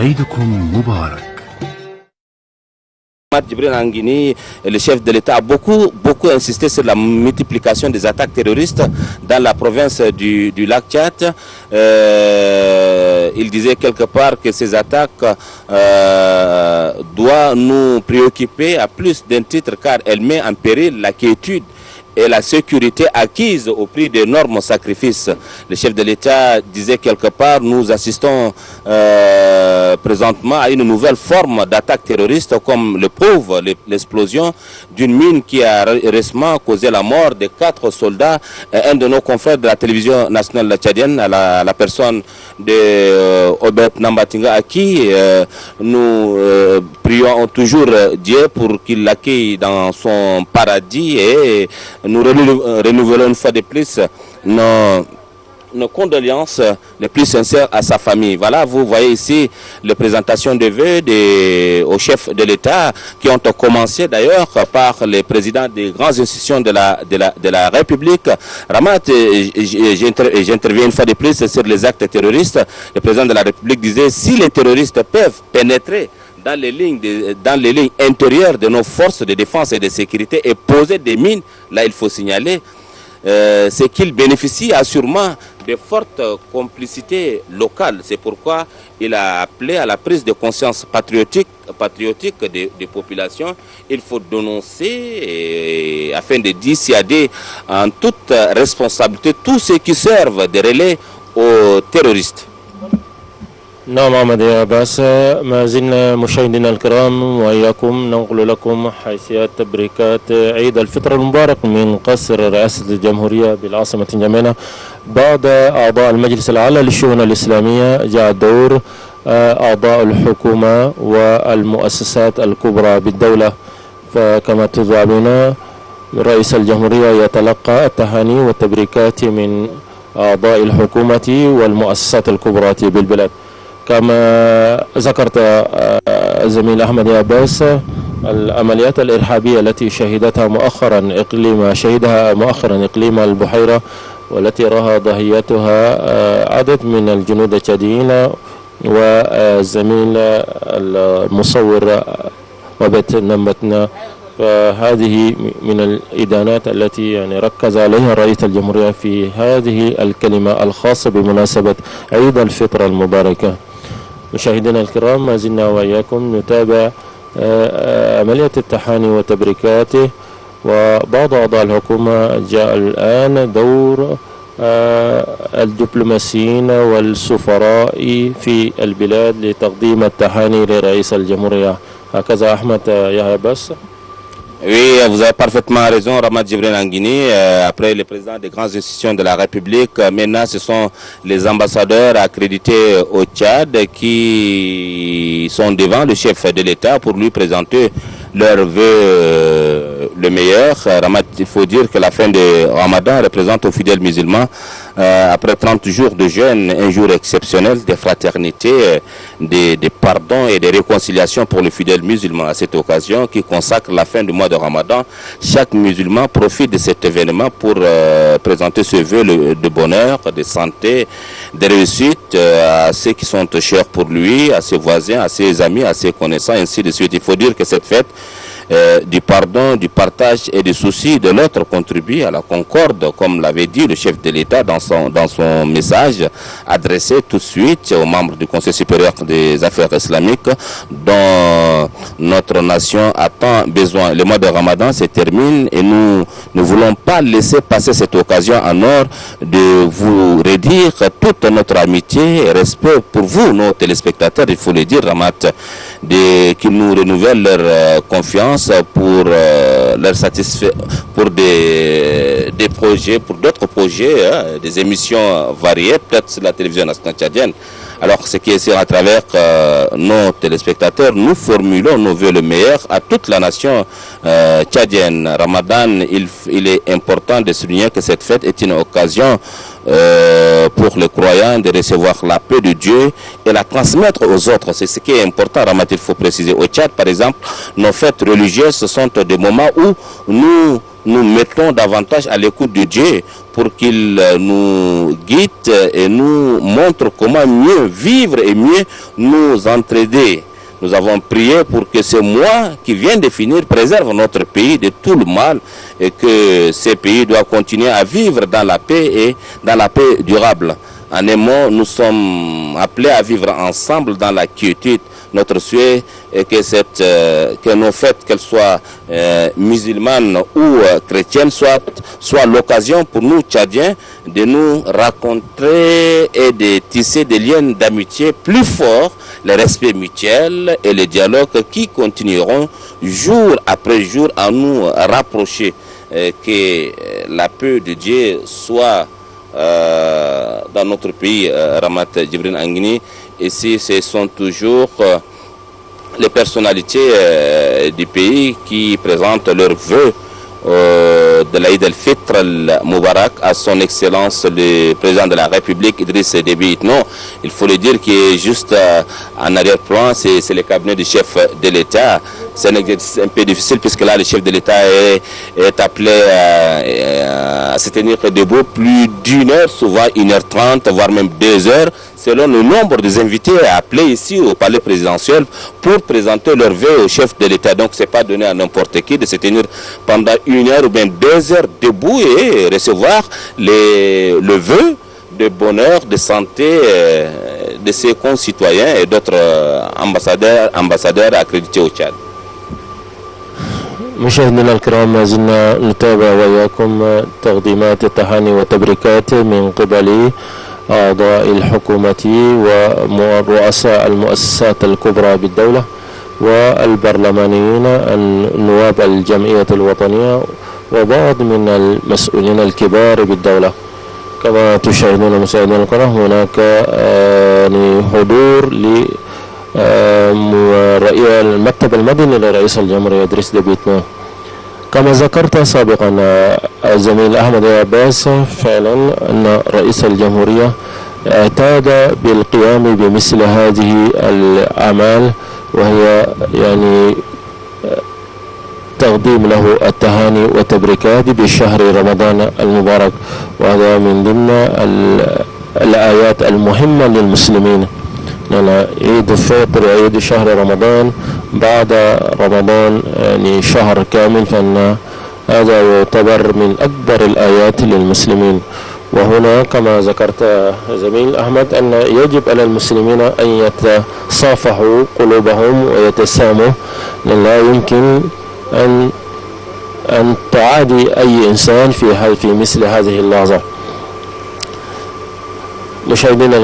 عيدكم مبارك. Djibril Anguini, le chef de l'État, a beaucoup insisté sur la multiplication des attaques terroristes dans la province du lac Tchad. Il disait quelque part que ces attaques doivent nous préoccuper à plus d'un titre car elles mettent en péril la quiétude et la sécurité acquise au prix d'énormes sacrifices. Le chef de l'État disait quelque part, nous assistons présentement à une nouvelle forme d'attaque terroriste comme le prouve l'explosion d'une mine qui a récemment causé la mort de 4 soldats. Un de nos confrères de la télévision nationale tchadienne, à la personne de Obet Nambatinga, à qui nous prions toujours Dieu pour qu'il l'accueille dans son paradis, et nous renouvelons une fois de plus nos condoléances les plus sincères à sa famille. Voilà, vous voyez ici les présentations de vœux au chef de l'État qui ont commencé d'ailleurs par les présidents des grandes institutions de la République. Ramat, j'interviens une fois de plus sur les actes terroristes. Le président de la République disait, si les terroristes peuvent pénétrer dans les lignes intérieures de nos forces de défense et de sécurité et poser des mines, là il faut signaler, c'est qu'ils bénéficient assurément de fortes complicités locales. C'est pourquoi il a appelé à la prise de conscience patriotique des populations. Il faut dénoncer afin de dissuader en toute responsabilité tous ceux qui servent de relais aux terroristes. نعم محمد يا عباس، ما زلنا مشاهدينا الكرام وإياكم ننقل لكم حيثيات تبريكات عيد الفطر المبارك من قصر رئاسة الجمهورية بالعاصمة نجمينا. بعد أعضاء المجلس الأعلى للشؤون الإسلامية جاء دور أعضاء الحكومة والمؤسسات الكبرى بالدولة، فكما تتابعون رئيس الجمهورية يتلقى التهاني والتبريكات من أعضاء الحكومة والمؤسسات الكبرى بالبلاد. كما ذكرت زميل أحمد عباس، العمليات الإرهابية التي شهدها مؤخرا إقليم البحيرة، والتي رأى ضحيتها عدد من الجنود التشاديين والزميل المصور وبت نمبتنا، فهذه من الإدانات التي يعني ركز عليها رئيس الجمهورية في هذه الكلمة الخاصة بمناسبة عيد الفطر المباركة. مشاهدينا الكرام، ما زلنا وإياكم نتابع عملية التحاني وتبريكاته، وبعض أعضاء الحكومة جاء الآن دور الدبلوماسيين والسفراء في البلاد لتقديم التحاني لرئيس الجمهورية. هكذا أحمد يا بس. Oui, vous avez parfaitement raison, Ramad Djibril Anguini. Après les présidents des grandes institutions de la République, maintenant ce sont les ambassadeurs accrédités au Tchad qui sont devant le chef de l'État pour lui présenter leur vœu le meilleur. Ramad, il faut dire que la fin de Ramadan représente aux fidèles musulmans, après 30 jours de jeûne, un jour exceptionnel de fraternité, de pardon et de réconciliation pour les fidèles musulmans. À cette occasion qui consacre la fin du mois de Ramadan, chaque musulman profite de cet événement pour présenter ce vœu de bonheur, de santé, de réussite à ceux qui sont chers pour lui, à ses voisins, à ses amis, à ses connaissants, ainsi de suite. Il faut dire que cette fête du pardon, du partage et du souci de l'autre contribue à la concorde, comme l'avait dit le chef de l'État dans son message adressé tout de suite aux membres du Conseil supérieur des affaires islamiques dont notre nation a tant besoin. Le mois de Ramadan se termine et nous ne voulons pas laisser passer cette occasion en or de vous redire toute notre amitié et respect pour vous, nos téléspectateurs, il faut le dire, Ramat, qui nous renouvellent leur confiance pour leur satisfaire, pour des projets, pour d'autres projets, des émissions variées, peut-être sur la télévision nationale tchadienne. Alors, ce qui est sûr, à travers nos téléspectateurs, nous formulons nos vœux le meilleur à toute la nation tchadienne. Ramadan, il est important de souligner que cette fête est une occasion pour les croyants de recevoir la paix de Dieu et la transmettre aux autres. C'est ce qui est important, Ramat, il faut préciser. Au Tchad, par exemple, nos fêtes religieuses, ce sont des moments où nous nous mettons davantage à l'écoute de Dieu pour qu'il nous guide et nous montre comment mieux vivre et mieux nous entraider. Nous avons prié pour que ce mois qui vient de finir préserve notre pays de tout le mal et que ce pays doit continuer à vivre dans la paix et dans la paix durable. En un mot, nous sommes appelés à vivre ensemble dans la quiétude. Notre souhait est que nos fêtes, qu'elles soient musulmanes ou chrétiennes, soient l'occasion pour nous, Tchadiens, de nous rencontrer et de tisser des liens d'amitié plus forts, le respect mutuel et le dialogue qui continueront jour après jour à nous rapprocher. Que la paix de Dieu soit dans notre pays, Ramat Djibril Anguini. Ici, ce sont toujours les personnalités du pays qui présentent leurs vœux de l'Aïd el-Fitr al-Mubarak à son excellence le président de la République, Idriss Déby Itno. Il faut le dire qui est juste en arrière-plan, c'est le cabinet du chef de l'État. C'est un exercice un peu difficile puisque là le chef de l'État est appelé à se tenir debout plus d'une heure, souvent 1h30, voire même 2 heures, selon le nombre des invités appelés ici au palais présidentiel pour présenter leur vœu au chef de l'État. Donc ce n'est pas donné à n'importe qui de se tenir pendant 1 heure ou bien 2 heures debout et recevoir le vœu de bonheur, de santé de ses concitoyens et d'autres ambassadeurs accrédités au Tchad. مشاهدينا الكرام، ما زلنا نتابع وإياكم تقديمات التهاني والتبريكات من قبل أعضاء الحكومة ورؤساء المؤسسات الكبرى بالدولة والبرلمانيين، النواب الجمعية الوطنية وبعض من المسؤولين الكبار بالدولة. كما تشاهدون مشاهدينا الكرام هناك حضور المكتب المدني لرئيس الجمهورية إدريس ديبي إتنو. كما ذكرت سابقا الزميل أحمد عباس، فعلا أن رئيس الجمهورية اعتاد بالقيام بمثل هذه الأعمال، وهي يعني تقديم له التهاني والتبريكات بشهر رمضان المبارك، وهذا من ضمن الآيات المهمة للمسلمين. يعني عيد الفطر عيد شهر رمضان بعد رمضان يعني شهر كامل، فإن هذا يعتبر من أكبر الآيات للمسلمين. وهنا كما ذكرت زميل أحمد أن يجب على المسلمين أن يتصافحوا قلوبهم ويتساموا، لأن لا يمكن أن تعادي أي إنسان في مثل هذه اللحظة. مشاهدينا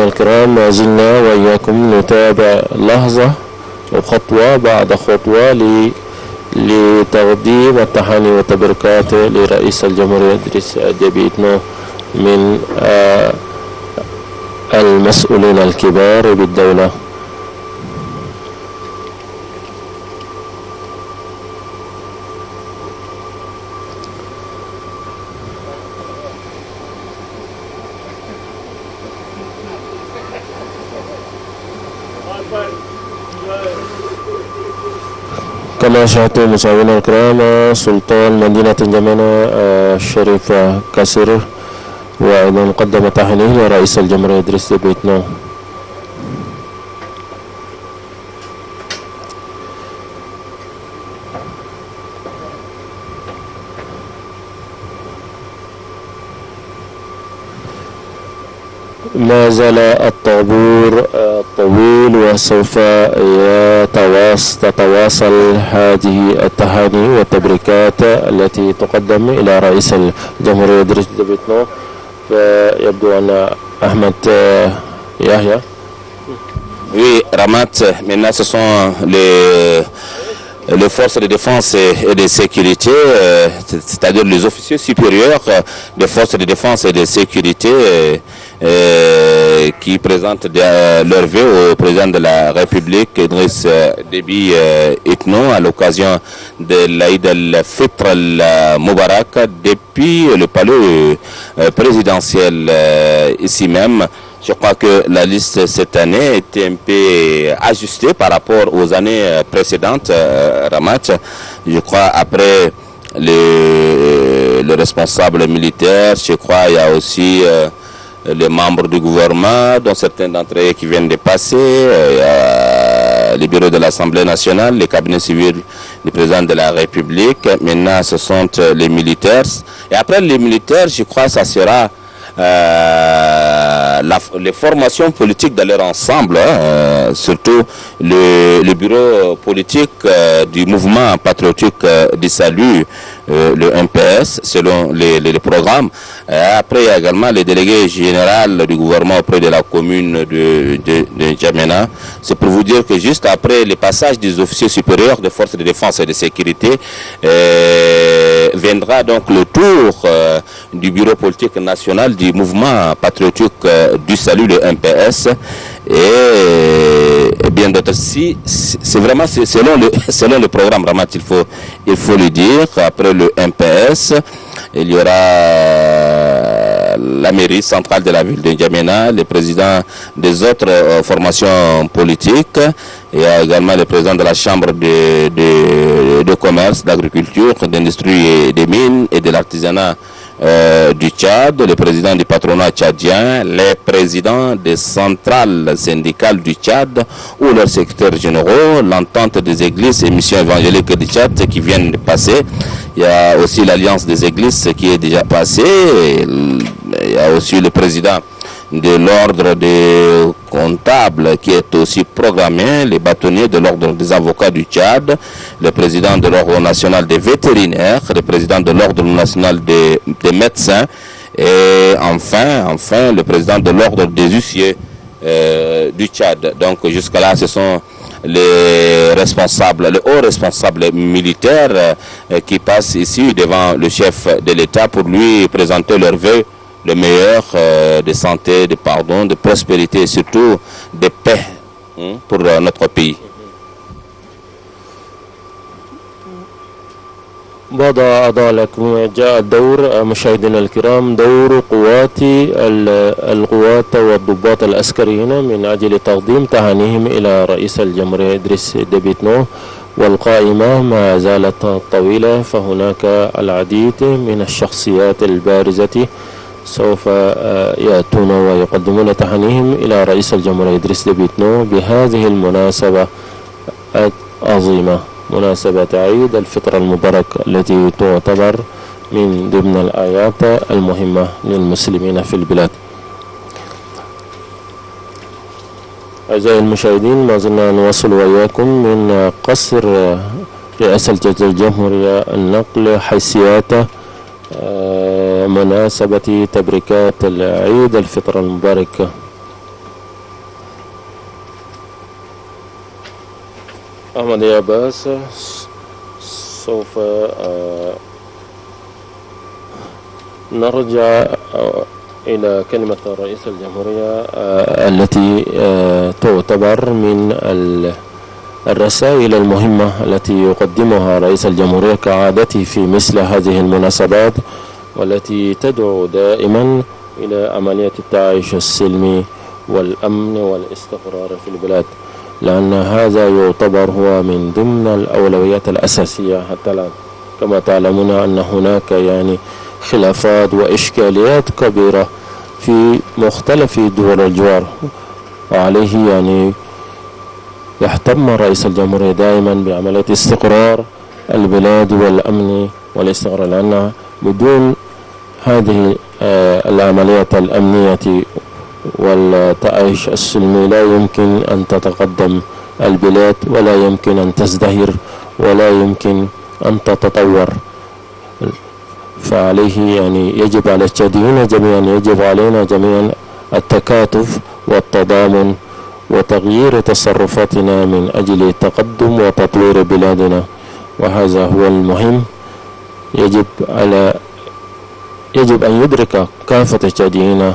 الكرام ما زلنا وإياكم نتابع لحظة وخطوة بعد خطوة لتقديم التهاني والتبريكات لرئيس الجمهورية إدريس ديبي إتنو من المسؤولين الكبار بالدولة. كما شاهدتم مشاهدينا الكرام سلطان مدينة الجمينة الشريف كاسر وأيضا قدم تهانيه لرئيس الجمهورية إدريس ديبي إتنو. ما زال الطابور طويل وسوف تتواصل هذه التهاني والتبريكات التي تقدم إلى رئيس الجمهورية إدريس ديبي إتنو. فيبدو أن أحمد يحيى. Oui, Ramat, maintenant ce sont les forces de défense et de sécurité, c'est-à-dire les officiers supérieurs des forces de défense et de sécurité qui présentent leur vœu au président de la République, Idriss Déby Itno, à l'occasion de l'Aïd el-Fitr al-Mubarak depuis le palais présidentiel ici même. Je crois que la liste cette année était un peu ajustée par rapport aux années précédentes, Ramat. Je crois après le responsable militaire, je crois, il y a aussi les membres du gouvernement, dont certains d'entre eux qui viennent de passer, les bureaux de l'Assemblée nationale, les cabinets civils du président de la République. Maintenant, ce sont les militaires. Et après les militaires, je crois que ça sera les formations politiques dans leur ensemble, surtout le bureau politique du mouvement patriotique du salut, le MPS, selon les programmes. Après, il y a également les délégués généraux du gouvernement auprès de la commune de N'Djamena. C'est pour vous dire que juste après le passage des officiers supérieurs des forces de défense et de sécurité, viendra donc le tour du bureau politique national du mouvement patriotique du salut, le MPS, et bien d'autres. Si, c'est vraiment selon le programme Ramat, il faut le dire. Après le MPS, il y aura la mairie centrale de la ville de N'Djamena, le président des autres formations politiques. Il y a également le président de la chambre de commerce, d'agriculture, d'industrie et des mines et de l'artisanat du Tchad, le président du patronat tchadien, les présidents des centrales syndicales du Tchad ou leurs secrétaires généraux, l'entente des églises et missions évangéliques du Tchad qui viennent de passer. Il y a aussi l'alliance des églises qui est déjà passée. Il y a aussi le président de l'ordre des comptables qui est aussi programmé, les bâtonniers de l'ordre des avocats du Tchad, le président de l'ordre national des vétérinaires, le président de l'ordre national des médecins et enfin le président de l'ordre des huissiers du Tchad. Donc jusqu'à là, ce sont les hauts responsables militaires qui passent ici devant le chef de l'État pour lui présenter leurs vœux le meilleur de santé, de pardon, de prospérité et surtout de paix pour notre pays. بعض أعضاء الحكومة جاء الدور مشاهدينا الكرام دور القوات والضباط العسكريين من أجل تقديم تهانيهم إلى رئيس الجمهورية إدريس ديبي إتنو، والقائمة ما زالت طويلة، فهناك العديد من الشخصيات البارزة سوف يأتون ويقدمون تهانيهم إلى رئيس الجمهورية إدريس ديبي إتنو بهذه المناسبة العظيمة، مناسبة عيد الفطر المبارك التي تعتبر من ضمن الآيات المهمة للمسلمين في البلاد. أعزائي المشاهدين، ما زلنا نواصل وإياكم من قصر رئاسة الجمهورية النقل حيثيات مناسبة تبريكات عيد الفطر المبارك. أحمد عباس سوف نرجع إلى كلمة رئيس الجمهورية التي تعتبر من الرسائل المهمة التي يقدمها رئيس الجمهورية كعادته في مثل هذه المناسبات، والتي تدعو دائما إلى عملية التعايش السلمي والأمن والاستقرار في البلاد، لأن هذا يعتبر هو من ضمن الأولويات الأساسية حتى الآن. كما تعلمون أن هناك يعني خلافات وإشكاليات كبيرة في مختلف دول الجوار، وعليه يعني يهتم رئيس الجمهورية دائما بعملية استقرار البلاد والأمن والاستقرار، لأن بدون هذه العمليات الأمنية والتعايش السلمي لا يمكن أن تتقدم البلاد، ولا يمكن أن تزدهر، ولا يمكن أن تتطور. فعليه يعني يجب على التشاديين جميعا، يجب علينا جميعا التكاتف والتضامن وتغيير تصرفاتنا من أجل تقدم وتطوير بلادنا، وهذا هو المهم. يجب أن يدرك كافة التشاديين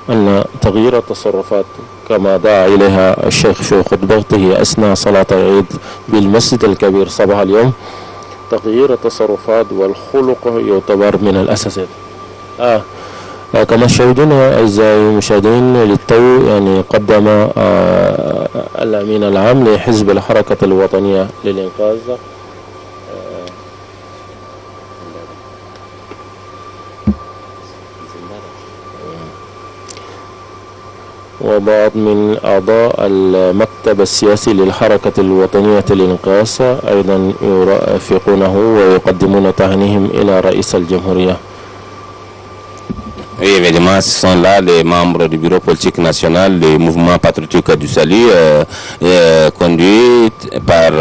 أن تغيير التصرفات كما دعا إليها الشيخ في خطبته أثناء صلاة العيد بالمسجد الكبير صباح اليوم، تغيير التصرفات والخلق يعتبر من الأساسات. كما تشاهدون أعزائي المشاهدين، للتو يعني قدم الأمين العام لحزب الحركة الوطنية للإنقاذ وبعض من أعضاء المكتب السياسي للحركة الوطنية للإنقاذ أيضا يرافقونه ويقدمون تهانيهم إلى رئيس الجمهورية. Oui, évidemment, ce sont là les membres du bureau politique national du mouvement patriotique du Salut, conduit par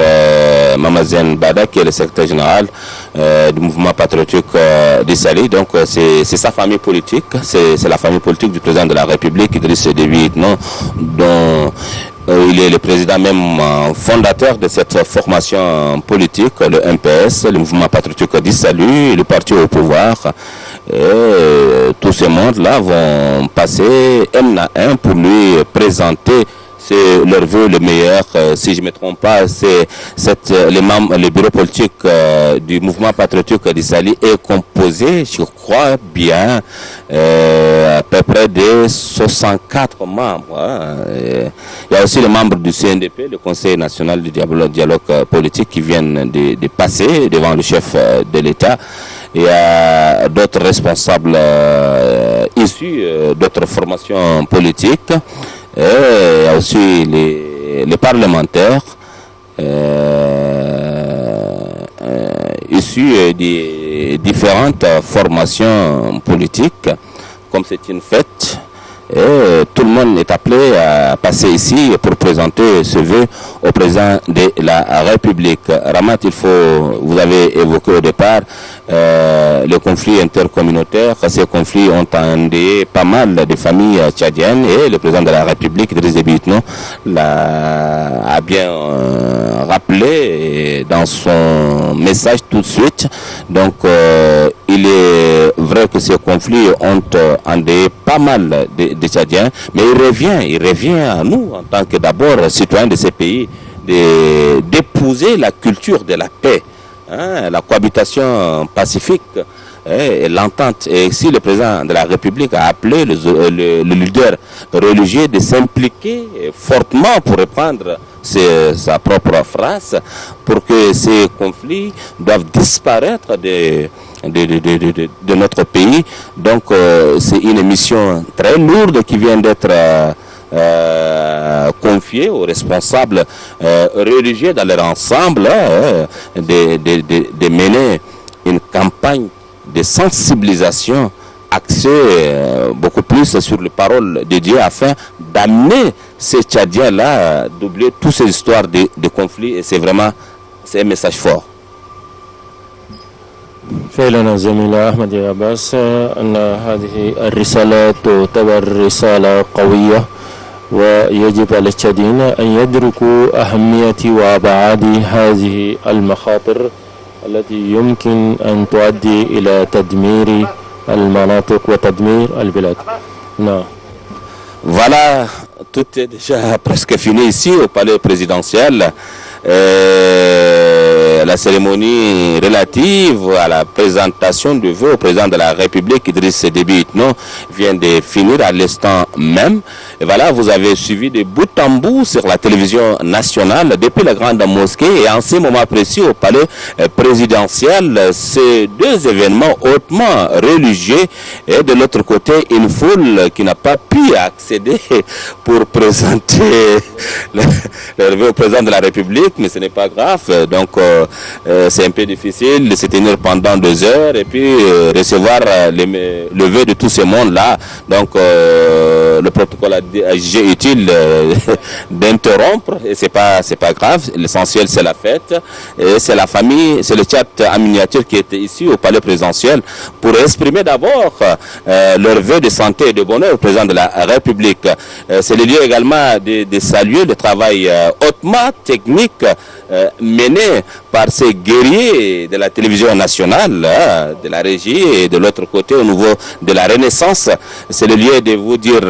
Mamazen Bada, qui est le secrétaire général du mouvement patriotique du Salut. Donc, c'est sa famille politique, c'est la famille politique du président de la République, Idriss Déby Itno, dont il est le président même fondateur de cette formation politique, le MPS, le mouvement patriotique du Salut, le parti au pouvoir. Et tous ces mondes-là vont passer un à un pour lui présenter leur vœu le meilleur. Si je ne me trompe pas, c'est le bureau politique du mouvement patriotique d'Issali est composé, je crois bien, à peu près de 64 membres. Il y a aussi les membres du CNDP, le Conseil national du dialogue politique, qui viennent de passer devant le chef de l'État. Il y a d'autres responsables issus d'autres formations politiques. Et il y a aussi les parlementaires issus des différentes formations politiques. Comme c'est une fête, et tout le monde est appelé à passer ici pour présenter ce vœu au président de la République. Ramat, vous avez évoqué au départ le conflit intercommunautaire. Ces conflits ont endeuillé pas mal de familles tchadiennes et le président de la République, Idriss Déby Itno, a bien rappelé dans son message tout de suite. Donc, il est vrai que ces conflits ont endeuillé pas mal de Tchadiens, mais il revient à nous, en tant que d'abord citoyens de ces pays, d'épouser la culture de la paix, la cohabitation pacifique et l'entente. Et si le président de la République a appelé le leader religieux de s'impliquer fortement, pour reprendre sa propre phrase, pour que ces conflits doivent disparaître de notre pays. Donc c'est une mission très lourde qui vient d'être confiée aux responsables religieux dans leur ensemble, de mener une campagne de sensibilisation axée beaucoup plus sur les paroles de Dieu, afin d'amener ces Tchadiens-là à doubler toutes ces histoires de conflits. Et c'est un message fort. فعلا زميل أحمد يا عباس أن هذه الرسالة تعتبر رسالة قوية، ويجب على التشاديين أن يدركوا أهمية وأبعاد هذه المخاطر التي يمكن أن تؤدي إلى تدمير المناطق وتدمير البلاد. نعم. Voilà, tout est déjà presque fini ici au palais présidentiel. La cérémonie relative à la présentation du vœu au président de la République, Idriss Déby Itno, vient de finir à l'instant même. Et voilà, vous avez suivi de bout en bout sur la télévision nationale depuis la grande mosquée et en ce moment précis au palais présidentiel, ces deux événements hautement religieux, et de l'autre côté une foule qui n'a pas pu accéder pour présenter le vœu au président de la République, mais ce n'est pas grave. Donc c'est un peu difficile de se tenir pendant 2 heures et puis recevoir le vœu de tout ce monde-là. Donc le protocole a jugé utile d'interrompre, et c'est pas grave. L'essentiel, c'est la fête, et c'est la famille, c'est le chat en miniature qui était ici au palais présidentiel pour exprimer d'abord leur vœu de santé et de bonheur au président de la République. C'est le lieu également de saluer le travail hautement technique mené par ces guerriers de la télévision nationale, de la régie, et de l'autre côté au niveau de la Renaissance. C'est le lieu de vous dire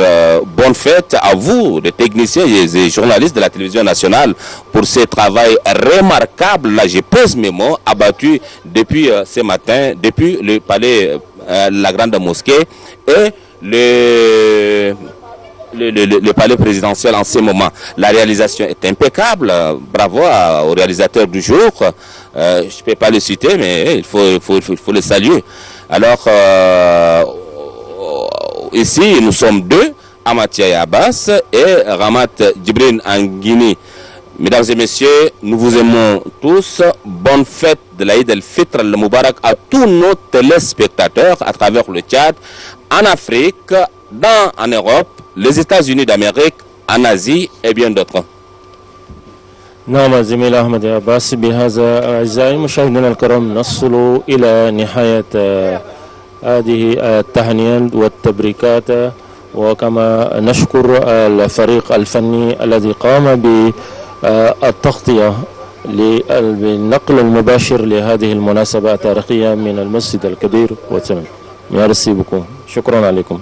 bonne fête à vous, les techniciens et journalistes de la télévision nationale, pour ce travail remarquable. Là, je pose mes mots, abattu depuis ce matin, depuis le palais, la grande mosquée et le palais présidentiel en ce moment. La réalisation est impeccable. Bravo au réalisateur du jour. Je ne peux pas le citer, mais il faut le saluer. Alors, ici, nous sommes 2 Amatia Abbas et Ramat Djibril Anguini. Mesdames et messieurs, nous vous aimons tous. Bonne fête de l'Aïd el-Fitr al-Moubarak à tous nos téléspectateurs à travers le Tchad, en Afrique, en Europe, les États-Unis d'Amérique, en Asie et bien d'autres. نعم زميل أحمد عباس، بهذا أعزائي المشاهدين الكرام نصل إلى نهاية هذه التهنئة والتبريكات، وكما نشكر الفريق الفني الذي قام بالتغطية بالنقل المباشر لهذه المناسبة التاريخية من المسجد الكبير وتمام. ميرسي بكم، شكرا عليكم.